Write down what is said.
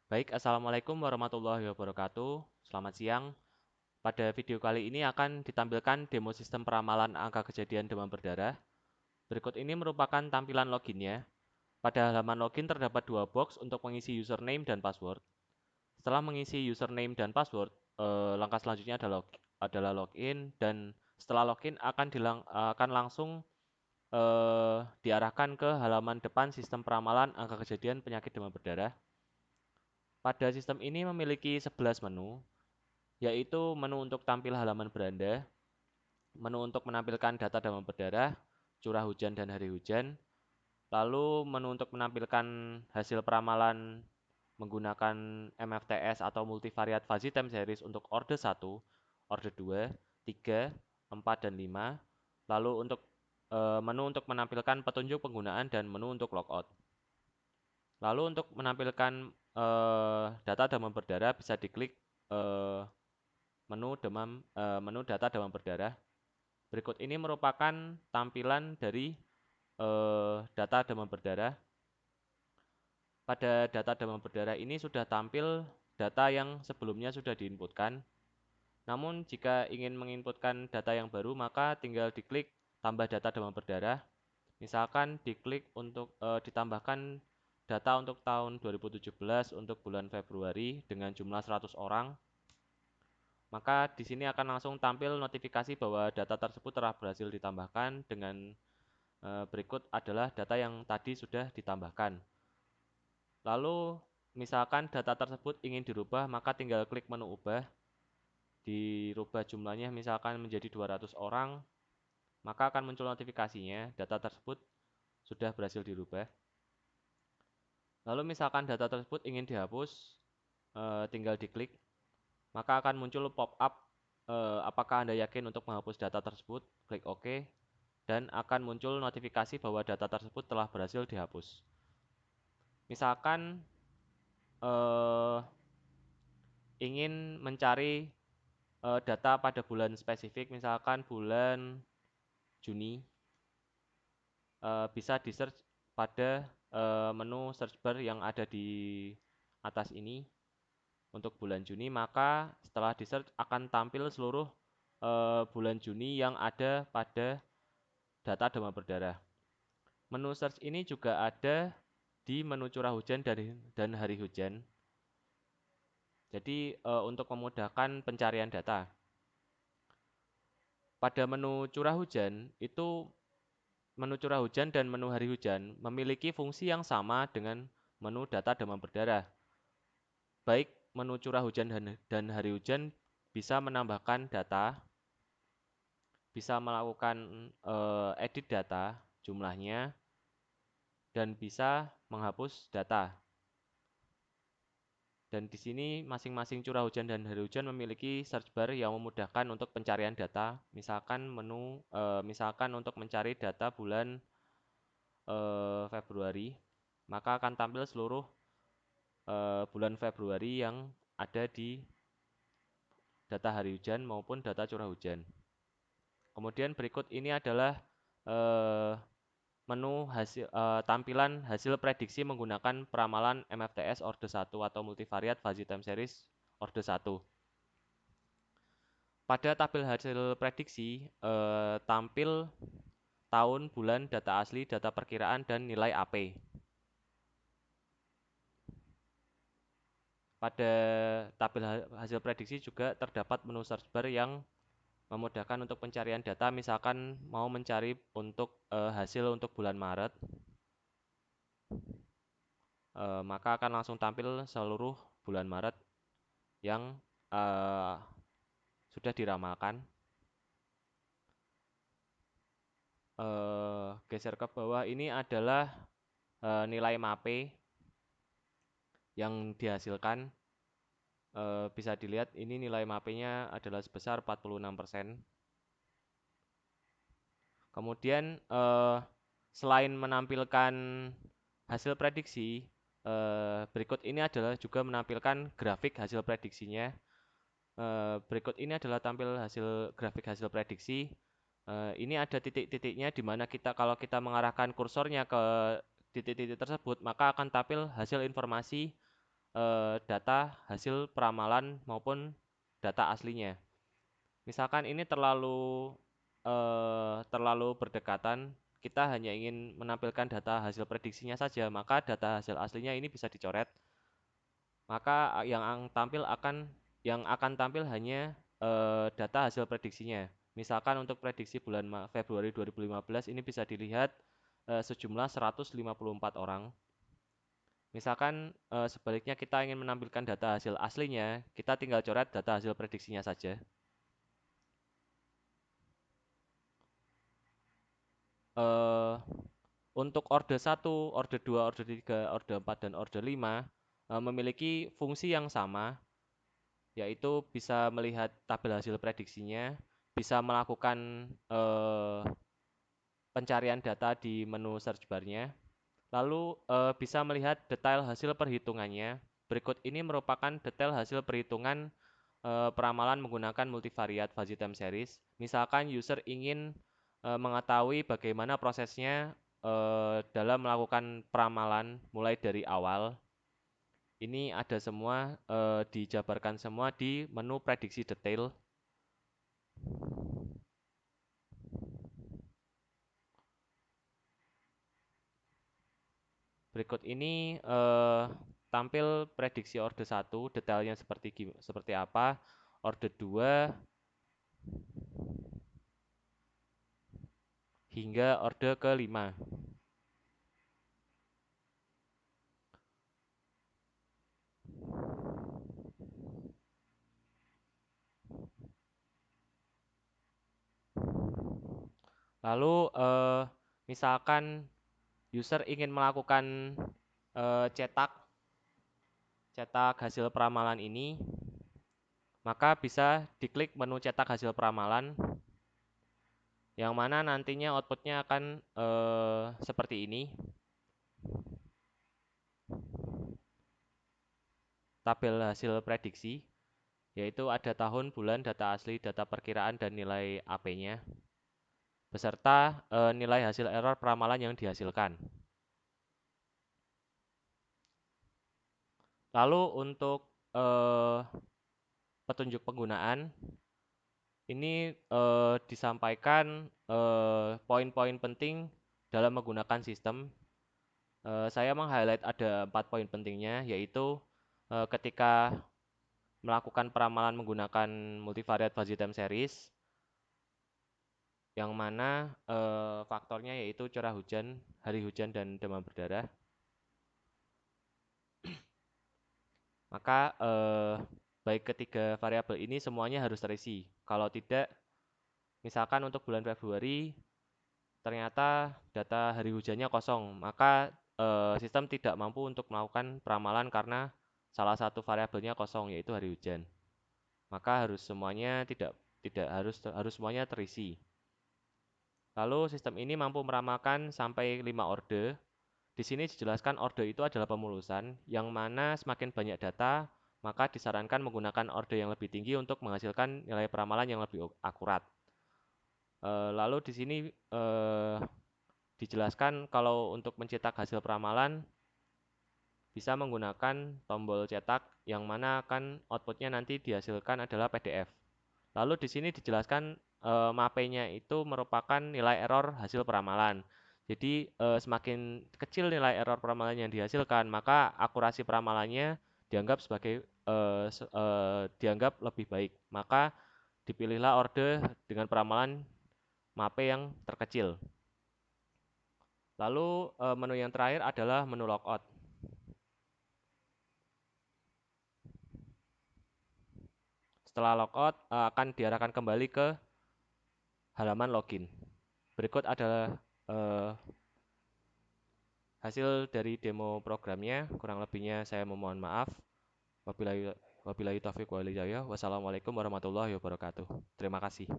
Baik, Assalamualaikum warahmatullahi wabarakatuh. Selamat siang. Pada video kali ini akan ditampilkan demo sistem peramalan angka kejadian demam berdarah. Berikut ini merupakan tampilan loginnya. Pada halaman login terdapat dua box untuk mengisi username dan password. Setelah mengisi username dan password, langkah selanjutnya adalah login, dan setelah login akan langsung diarahkan ke halaman depan sistem peramalan angka kejadian penyakit demam berdarah. Pada sistem ini memiliki 11 menu, yaitu menu untuk tampil halaman beranda, menu untuk menampilkan data demam berdarah, curah hujan dan hari hujan, lalu menu untuk menampilkan hasil peramalan menggunakan MFTS atau multivariate fuzzy time series untuk order 1, order 2, 3, 4, dan 5, lalu untuk menu untuk menampilkan petunjuk penggunaan dan menu untuk logout. Lalu untuk menampilkan data demam berdarah bisa diklik eh, menu data demam berdarah. Berikut ini merupakan tampilan dari data demam berdarah. Pada data demam berdarah ini sudah tampil data yang sebelumnya sudah diinputkan. Namun jika ingin menginputkan data yang baru, maka tinggal diklik tambah data demam berdarah. Misalkan diklik untuk ditambahkan data untuk tahun 2017 untuk bulan Februari dengan jumlah 100 orang. Maka di sini akan langsung tampil notifikasi bahwa data tersebut telah berhasil ditambahkan dengan berikut adalah data yang tadi sudah ditambahkan. Lalu misalkan data tersebut ingin dirubah, maka tinggal klik menu ubah, dirubah jumlahnya misalkan menjadi 200 orang, maka akan muncul notifikasinya data tersebut sudah berhasil dirubah. Lalu misalkan data tersebut ingin dihapus, tinggal diklik, maka akan muncul pop-up apakah Anda yakin untuk menghapus data tersebut, klik OK, dan akan muncul notifikasi bahwa data tersebut telah berhasil dihapus. Misalkan eh, ingin mencari data pada bulan spesifik, misalkan bulan Juni, bisa di search pada menu search bar yang ada di atas ini untuk bulan Juni, maka setelah di search akan tampil seluruh bulan Juni yang ada pada data demam berdarah. Menu search ini juga ada di menu curah hujan dan hari hujan. Jadi untuk memudahkan pencarian data. Pada menu curah hujan itu menu curah hujan dan menu hari hujan memiliki fungsi yang sama dengan menu data demam berdarah. Baik menu curah hujan dan hari hujan bisa menambahkan data, bisa melakukan edit data jumlahnya, dan bisa menghapus data. Dan di sini masing-masing curah hujan dan hari hujan memiliki search bar yang memudahkan untuk pencarian data. Misalkan untuk mencari data bulan Februari, maka akan tampil seluruh bulan Februari yang ada di data hari hujan maupun data curah hujan. Kemudian berikut ini adalah eh, tampilan hasil prediksi menggunakan peramalan MFTS Order 1 atau Multivariate Fuzzy Time Series Order 1. Pada tabel hasil prediksi, tampil tahun, bulan, data asli, data perkiraan, dan nilai AP. Pada tabel hasil prediksi juga terdapat menu search bar yang memudahkan untuk pencarian data, misalkan mau mencari untuk hasil untuk bulan Maret, maka akan langsung tampil seluruh bulan Maret yang sudah diramalkan. Geser ke bawah, ini adalah nilai MAPE yang dihasilkan. Bisa dilihat ini nilai MAPE-nya adalah sebesar 46%. Kemudian selain menampilkan hasil prediksi, berikut ini adalah juga menampilkan grafik hasil prediksinya. Berikut ini adalah tampil grafik hasil prediksi. Ini ada titik-titiknya di mana kalau kita mengarahkan kursornya ke titik-titik tersebut, maka akan tampil hasil informasi data hasil peramalan maupun data aslinya. Misalkan ini terlalu berdekatan, kita hanya ingin menampilkan data hasil prediksinya saja, maka data hasil aslinya ini bisa dicoret. Maka yang akan tampil hanya data hasil prediksinya. Misalkan untuk prediksi bulan Februari 2015 ini bisa dilihat sejumlah 154 orang. Misalkan sebaliknya kita ingin menampilkan data hasil aslinya, kita tinggal coret data hasil prediksinya saja. Untuk orde 1, orde 2, orde 3, orde 4, dan orde 5 memiliki fungsi yang sama, yaitu bisa melihat tabel hasil prediksinya, bisa melakukan pencarian data di menu search bar-nya, lalu bisa melihat detail hasil perhitungannya. Berikut ini merupakan detail hasil perhitungan peramalan menggunakan multivariate fuzzy time series. Misalkan user ingin mengetahui bagaimana prosesnya dalam melakukan peramalan mulai dari awal. Ini ada semua, dijabarkan semua di menu prediksi detail. Berikut ini tampil prediksi orde 1, detailnya seperti apa, orde 2, hingga orde ke-5. Lalu misalkan user ingin melakukan cetak hasil peramalan ini, maka bisa diklik menu cetak hasil peramalan, yang mana nantinya outputnya akan seperti ini. Tabel hasil prediksi, yaitu ada tahun, bulan, data asli, data perkiraan, dan nilai AP-nya, beserta nilai hasil error peramalan yang dihasilkan. Lalu untuk petunjuk penggunaan, ini disampaikan poin-poin penting dalam menggunakan sistem. Saya meng-highlight ada 4 poin pentingnya, yaitu ketika melakukan peramalan menggunakan multivariate fuzzy time series, yang mana faktornya yaitu curah hujan, hari hujan, dan demam berdarah. Maka baik ketiga variabel ini semuanya harus terisi. Kalau tidak, misalkan untuk bulan Februari ternyata data hari hujannya kosong, maka sistem tidak mampu untuk melakukan peramalan karena salah satu variabelnya kosong, yaitu hari hujan. Maka harus semuanya harus semuanya terisi. Lalu sistem ini mampu meramalkan sampai 5 orde. Di sini dijelaskan orde itu adalah pemulusan, yang mana semakin banyak data, maka disarankan menggunakan orde yang lebih tinggi untuk menghasilkan nilai peramalan yang lebih akurat. Lalu di sini dijelaskan kalau untuk mencetak hasil peramalan bisa menggunakan tombol cetak, yang mana akan outputnya nanti dihasilkan adalah PDF. Lalu di sini dijelaskan MAPE-nya itu merupakan nilai error hasil peramalan. Jadi semakin kecil nilai error peramalan yang dihasilkan, maka akurasi peramalannya dianggap lebih baik. Maka dipilihlah orde dengan peramalan MAPE yang terkecil. Lalu menu yang terakhir adalah menu logout. Setelah logout akan diarahkan kembali ke halaman login. Berikut adalah hasil dari demo programnya. Kurang lebihnya saya memohon maaf. Wabillahi taufiq wal hidayah. Wassalamualaikum warahmatullahi wabarakatuh. Terima kasih.